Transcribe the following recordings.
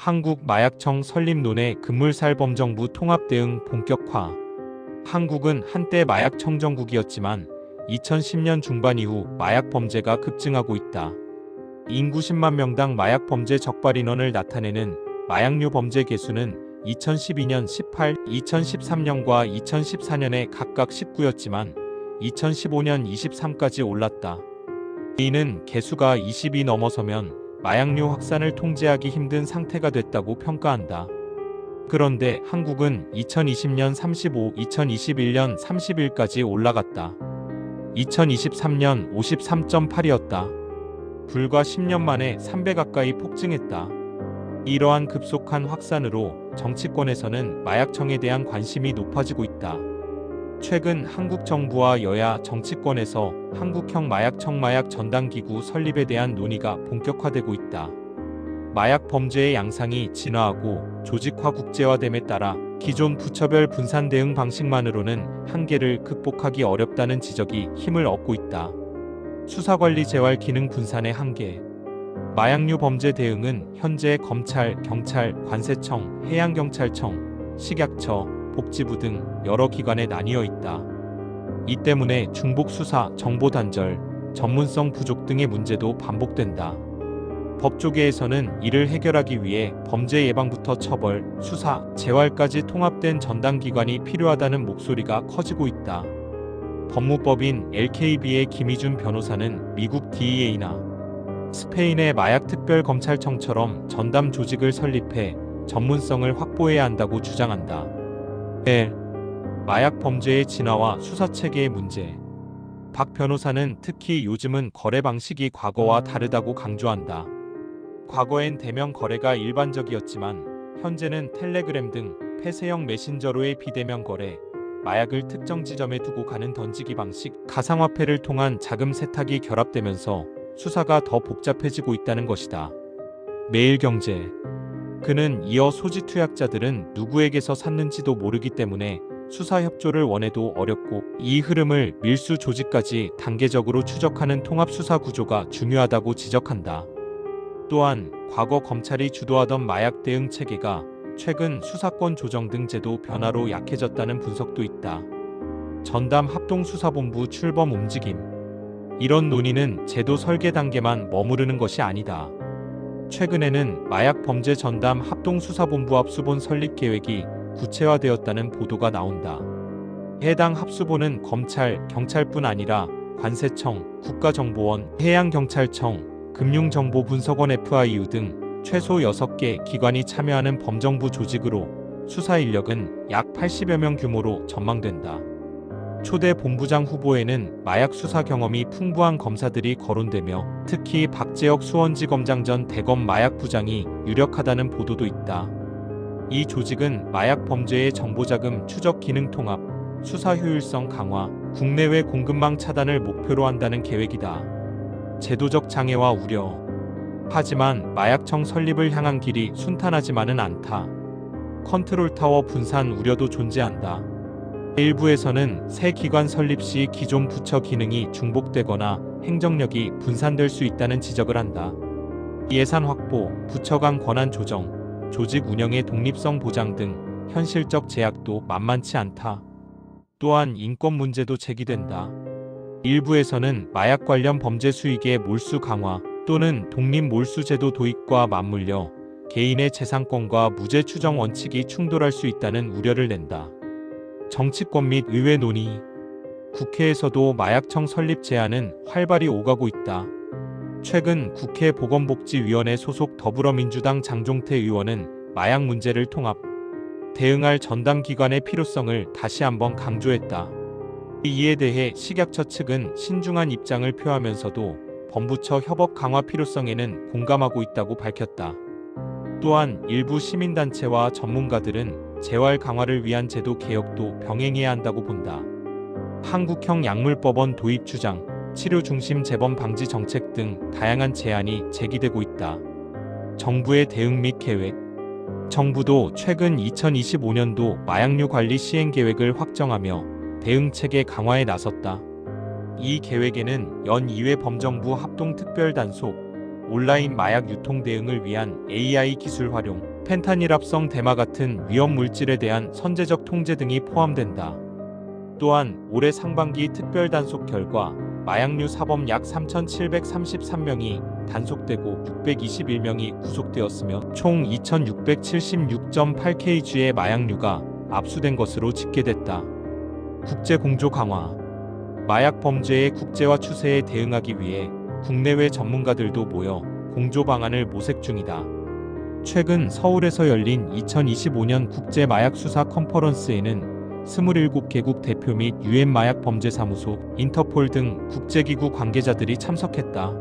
한국마약청 설립론의 급물살범정부 통합대응 본격화. 한국은 한때 마약청정국이었지만 2010년 중반 이후 마약 범죄가 급증하고 있다. 인구 10만 명당 마약 범죄 적발 인원을 나타내는 마약류 범죄 개수는 2012년 18, 2013년과 2014년에 각각 19였지만 2015년 23까지 올랐다. 이는 개수가 20이 넘어서면 마약류 확산을 통제하기 힘든 상태가 됐다고 평가한다. 그런데 한국은 2020년 35, 2021년 31까지 올라갔다. 2023년 53.8이었다. 불과 10년 만에 3배 가까이 폭증했다. 이러한 급속한 확산으로 정치권에서는 마약청에 대한 관심이 높아지고 있다. 최근 한국 정부와 여야 정치권에서 한국형 마약청 마약 전담기구 설립에 대한 논의가 본격화되고 있다. 마약 범죄의 양상이 진화하고 조직화 국제화됨에 따라 기존 부처별 분산 대응 방식만으로는 한계를 극복하기 어렵다는 지적이 힘을 얻고 있다. 수사관리 재활 기능 분산의 한계. 마약류 범죄 대응은 현재 검찰, 경찰, 관세청, 해양경찰청, 식약처, 복지부 등 여러 기관에 나뉘어 있다. 이 때문에 중복 수사, 정보 단절, 전문성 부족 등의 문제도 반복된다. 법조계에서는 이를 해결하기 위해 범죄 예방부터 처벌, 수사, 재활까지 통합된 전담기관이 필요하다는 목소리가 커지고 있다. 법무법인 LKB의 김희준 변호사는 미국 DEA나 스페인의 마약특별검찰청처럼 전담 조직을 설립해 전문성을 확보해야 한다고 주장한다. 1. 마약 범죄의 진화와 수사체계의 문제. 박 변호사는 특히 요즘은 거래 방식이 과거와 다르다고 강조한다. 과거엔 대면 거래가 일반적이었지만 현재는 텔레그램 등 폐쇄형 메신저로의 비대면 거래, 마약을 특정 지점에 두고 가는 던지기 방식, 가상화폐를 통한 자금 세탁이 결합되면서 수사가 더 복잡해지고 있다는 것이다. 매일경제. 그는 이어 소지 투약자들은 누구에게서 샀는지도 모르기 때문에 수사 협조를 원해도 어렵고 이 흐름을 밀수 조직까지 단계적으로 추적하는 통합 수사 구조가 중요하다고 지적한다. 또한 과거 검찰이 주도하던 마약 대응 체계가 최근 수사권 조정 등 제도 변화로 약해졌다는 분석도 있다. 전담 합동수사본부 출범 움직임. 이런 논의는 제도 설계 단계만 머무르는 것이 아니다. 최근에는 마약 범죄 전담 합동수사본부 합수본 설립 계획이 구체화되었다는 보도가 나온다. 해당 합수본은 검찰, 경찰뿐 아니라 관세청, 국가정보원, 해양경찰청, 금융정보분석원 FIU 등 최소 6개 기관이 참여하는 범정부 조직으로 수사 인력은 약 80여 명 규모로 전망된다. 초대 본부장 후보에는 마약 수사 경험이 풍부한 검사들이 거론되며 특히 박재혁 수원지검장 전 대검 마약부장이 유력하다는 보도도 있다. 이 조직은 마약 범죄의 정보자금 추적 기능 통합, 수사 효율성 강화, 국내외 공급망 차단을 목표로 한다는 계획이다. 제도적 장애와 우려. 하지만 마약청 설립을 향한 길이 순탄하지만은 않다. 컨트롤타워 분산 우려도 존재한다. 일부에서는 새 기관 설립 시 기존 부처 기능이 중복되거나 행정력이 분산될 수 있다는 지적을 한다. 예산 확보, 부처 간 권한 조정, 조직 운영의 독립성 보장 등 현실적 제약도 만만치 않다. 또한 인권 문제도 제기된다. 일부에서는 마약 관련 범죄 수익의 몰수 강화 또는 독립 몰수 제도 도입과 맞물려 개인의 재산권과 무죄 추정 원칙이 충돌할 수 있다는 우려를 낸다. 정치권 및 의회 논의. 국회에서도 마약청 설립 제안은 활발히 오가고 있다. 최근 국회 보건복지위원회 소속 더불어민주당 장종태 의원은 마약 문제를 통합, 대응할 전담기관의 필요성을 다시 한번 강조했다. 이에 대해 식약처 측은 신중한 입장을 표하면서도 범부처 협업 강화 필요성에는 공감하고 있다고 밝혔다. 또한 일부 시민단체와 전문가들은 재활 강화를 위한 제도 개혁도 병행해야 한다고 본다. 한국형 약물법원 도입 주장, 치료 중심 재범 방지 정책 등 다양한 제안이 제기되고 있다. 정부의 대응 및 계획. 정부도 최근 2025년도 마약류 관리 시행 계획을 확정하며 대응 체계 강화에 나섰다. 이 계획에는 연 2회 범정부 합동특별단속, 온라인 마약 유통 대응을 위한 AI 기술 활용, 펜타닐 합성 대마 같은 위험 물질에 대한 선제적 통제 등이 포함된다. 또한 올해 상반기 특별 단속 결과 마약류 사범 약 3,733명이 단속되고 621명이 구속되었으며 총 2,676.8kg의 마약류가 압수된 것으로 집계됐다. 국제 공조 강화. 마약 범죄의 국제화 추세에 대응하기 위해 국내외 전문가들도 모여 공조 방안을 모색 중이다. 최근 서울에서 열린 2025년 국제 마약 수사 컨퍼런스에는 27개국 대표 및 유엔 마약 범죄사무소, 인터폴 등 국제기구 관계자들이 참석했다.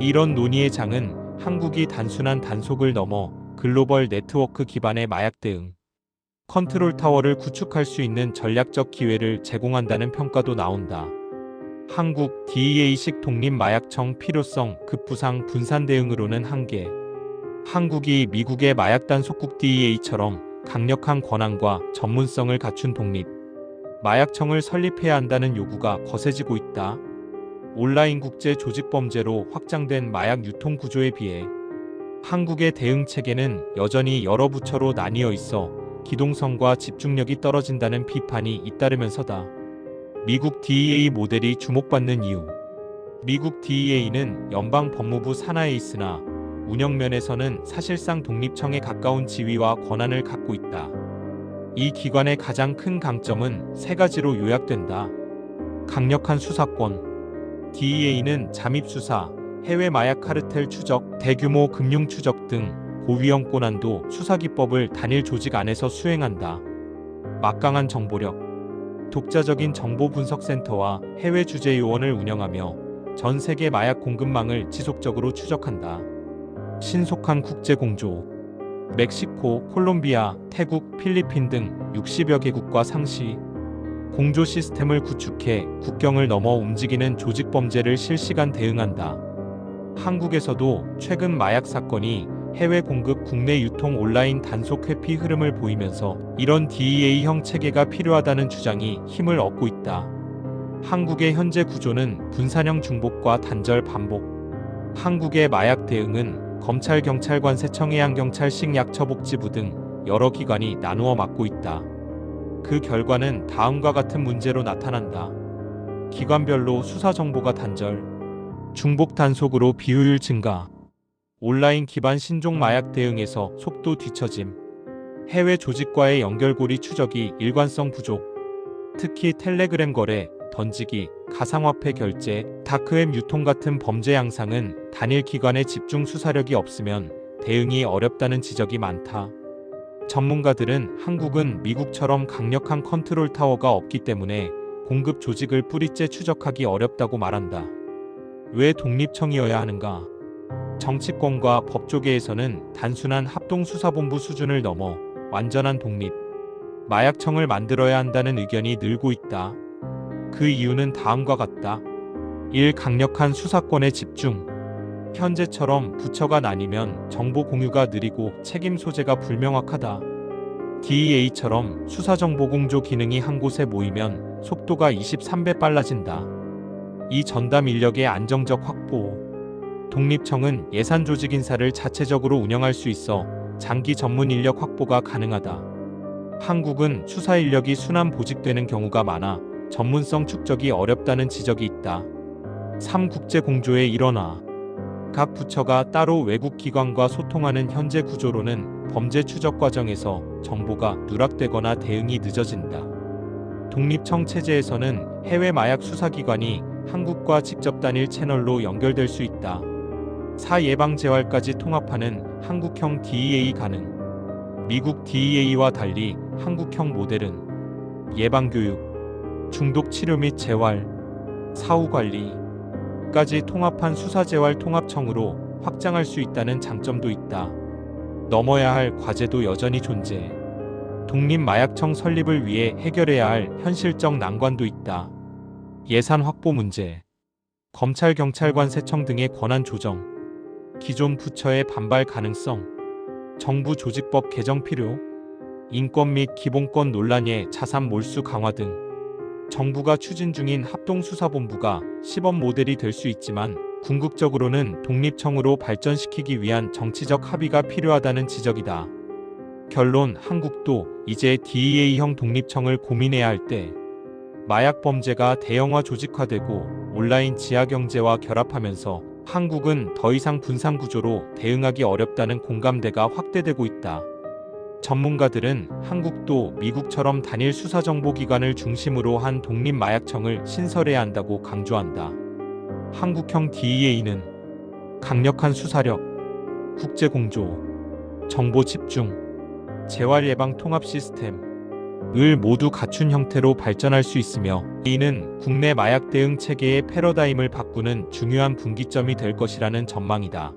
이런 논의의 장은 한국이 단순한 단속을 넘어 글로벌 네트워크 기반의 마약 대응, 컨트롤 타워를 구축할 수 있는 전략적 기회를 제공한다는 평가도 나온다. 한국 DEA식 독립마약청 필요성 급부상 분산 대응으로는 한계. 한국이 미국의 마약 단속국 DEA처럼 강력한 권한과 전문성을 갖춘 독립 마약청을 설립해야 한다는 요구가 거세지고 있다. 온라인 국제 조직 범죄로 확장된 마약 유통 구조에 비해 한국의 대응 체계는 여전히 여러 부처로 나뉘어 있어 기동성과 집중력이 떨어진다는 비판이 잇따르면서다. 미국 DEA 모델이 주목받는 이유. 미국 DEA는 연방 법무부 산하에 있으나 운영 면에서는 사실상 독립청에 가까운 지위와 권한을 갖고 있다. 이 기관의 가장 큰 강점은 세 가지로 요약된다. 강력한 수사권. DEA는 잠입수사, 해외 마약 카르텔 추적, 대규모 금융 추적 등 고위험 고난도 수사기법을 단일 조직 안에서 수행한다. 막강한 정보력. 독자적인 정보 분석센터와 해외 주재 요원을 운영하며 전 세계 마약 공급망을 지속적으로 추적한다. 신속한 국제 공조. 멕시코, 콜롬비아, 태국, 필리핀 등 60여 개국과 상시 공조 시스템을 구축해 국경을 넘어 움직이는 조직 범죄를 실시간 대응한다. 한국에서도 최근 마약 사건이 해외 공급 국내 유통 온라인 단속 회피 흐름을 보이면서 이런 DEA형 체계가 필요하다는 주장이 힘을 얻고 있다. 한국의 현재 구조는 분산형 중복과 단절 반복. 한국의 마약 대응은 검찰, 경찰관, 세청, 해양경찰식, 약처복지부 등 여러 기관이 나누어 맡고 있다. 그 결과는 다음과 같은 문제로 나타난다. 기관별로 수사 정보가 단절, 중복 단속으로 비효율 증가, 온라인 기반 신종 마약 대응에서 속도 뒤처짐, 해외 조직과의 연결고리 추적이 일관성 부족, 특히 텔레그램 거래, 던지기, 가상화폐 결제, 다크웹 유통 같은 범죄 양상은 단일 기관의 집중 수사력이 없으면 대응이 어렵다는 지적이 많다. 전문가들은 한국은 미국처럼 강력한 컨트롤 타워가 없기 때문에 공급 조직을 뿌리째 추적하기 어렵다고 말한다. 왜 독립청이어야 하는가? 정치권과 법조계에서는 단순한 합동수사본부 수준을 넘어 완전한 독립 마약청을 만들어야 한다는 의견이 늘고 있다. 그 이유는 다음과 같다. 1. 강력한 수사권의 집중. 현재처럼 부처가 나뉘면 정보 공유가 느리고 책임 소재가 불명확하다. DEA처럼 수사정보 공조 기능이 한 곳에 모이면 속도가 23배 빨라진다. 이 전담 인력의 안정적 확보. 독립청은 예산 조직 인사를 자체적으로 운영할 수 있어 장기 전문 인력 확보가 가능하다. 한국은 수사 인력이 순환 보직되는 경우가 많아 전문성 축적이 어렵다는 지적이 있다. 3. 국제 공조의 일원화. 각 부처가 따로 외국 기관과 소통하는 현재 구조로는 범죄 추적 과정에서 정보가 누락되거나 대응이 늦어진다. 독립청 체제에서는 해외 마약 수사기관이 한국과 직접 단일 채널로 연결될 수 있다. 4. 예방 재활까지 통합하는 한국형 DEA 가능. 미국 DEA와 달리 한국형 모델은 예방교육, 중독 치료 및 재활, 사후 관리까지 통합한 수사재활 통합청으로 확장할 수 있다는 장점도 있다. 넘어야 할 과제도 여전히 존재. 독립마약청 설립을 위해 해결해야 할 현실적 난관도 있다. 예산 확보 문제, 검찰, 경찰관, 세청 등의 권한 조정, 기존 부처의 반발 가능성, 정부 조직법 개정 필요, 인권 및 기본권 논란의 자산 몰수 강화 등 정부가 추진 중인 합동수사본부가 시범 모델이 될 수 있지만 궁극적으로는 독립청으로 발전시키기 위한 정치적 합의가 필요하다는 지적이다. 결론, 한국도 이제 DEA형 독립청을 고민해야 할 때, 마약 범죄가 대형화 조직화되고 온라인 지하경제와 결합하면서 한국은 더 이상 분산 구조로 대응하기 어렵다는 공감대가 확대되고 있다. 전문가들은 한국도 미국처럼 단일 수사정보기관을 중심으로 한 독립마약청을 신설해야 한다고 강조한다. 한국형 DEA는 강력한 수사력, 국제공조, 정보 집중, 재활 예방 통합 시스템을 모두 갖춘 형태로 발전할 수 있으며, 이는 국내 마약 대응 체계의 패러다임을 바꾸는 중요한 분기점이 될 것이라는 전망이다.